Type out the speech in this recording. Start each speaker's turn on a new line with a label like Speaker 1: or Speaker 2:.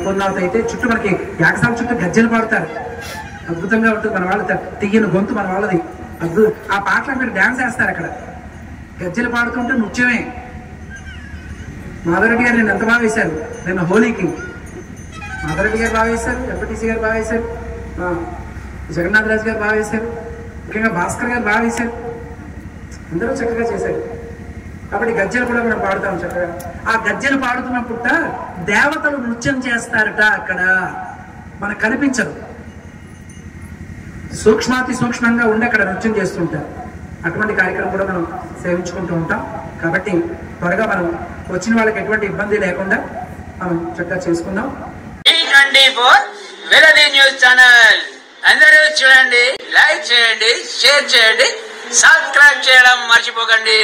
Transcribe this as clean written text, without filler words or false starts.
Speaker 1: పూర్ణావతి అయితే చుట్టూ మనకి యాగశాల చుట్టూ గజ్జలు పాడుతారు. అద్భుతంగా ఉంటుంది. మన వాళ్ళ తీయని గొంతు మన వాళ్ళది. ఆ పాటలో మీరు డాన్స్ వేస్తారు. అక్కడ గజ్జలు పాడుతుంటే నృత్యమే. మాధవరెడ్డి గారు నేను ఎంత బాగా వేశారు. నిన్న హోలీకి మాధవరెడ్డి గారు బాగా వేశారు, ఎంపీటీసీ గారు బాగా వేశారు, జగన్నాథ్ రాజు గారు బాగా వేశారు, ముఖ్యంగా భాస్కర్ గారు బాగా వేశారు. అందరూ చక్కగా చేశారు. కాబట్టి గజ్జలు కూడా మనం పాడుతాం చక్కగా. ఆ గజ్జలు పాడుతున్నప్పుడు దేవతలు నృత్యం చేస్తారట. అక్కడ మనకు కనిపించరు, సూక్ష్మాతి సూక్ష్మంగా ఉండి అక్కడ నృత్యం చేస్తుంటారు. అటువంటి కార్యక్రమం కూడా మనం సేవించుకుంటూ ఉంటాం. కాబట్టి త్వరగా మనం వచ్చిన వాళ్ళకి ఎటువంటి ఇబ్బంది లేకుండా మనం చక్కగా చేసుకుందాం.
Speaker 2: న్యూస్ ఛానల్ అందరూ చూడండి, లైక్ చేయండి, షేర్ చేయండి, సబ్స్క్రైబ్ చేయడం మర్చిపోకండి.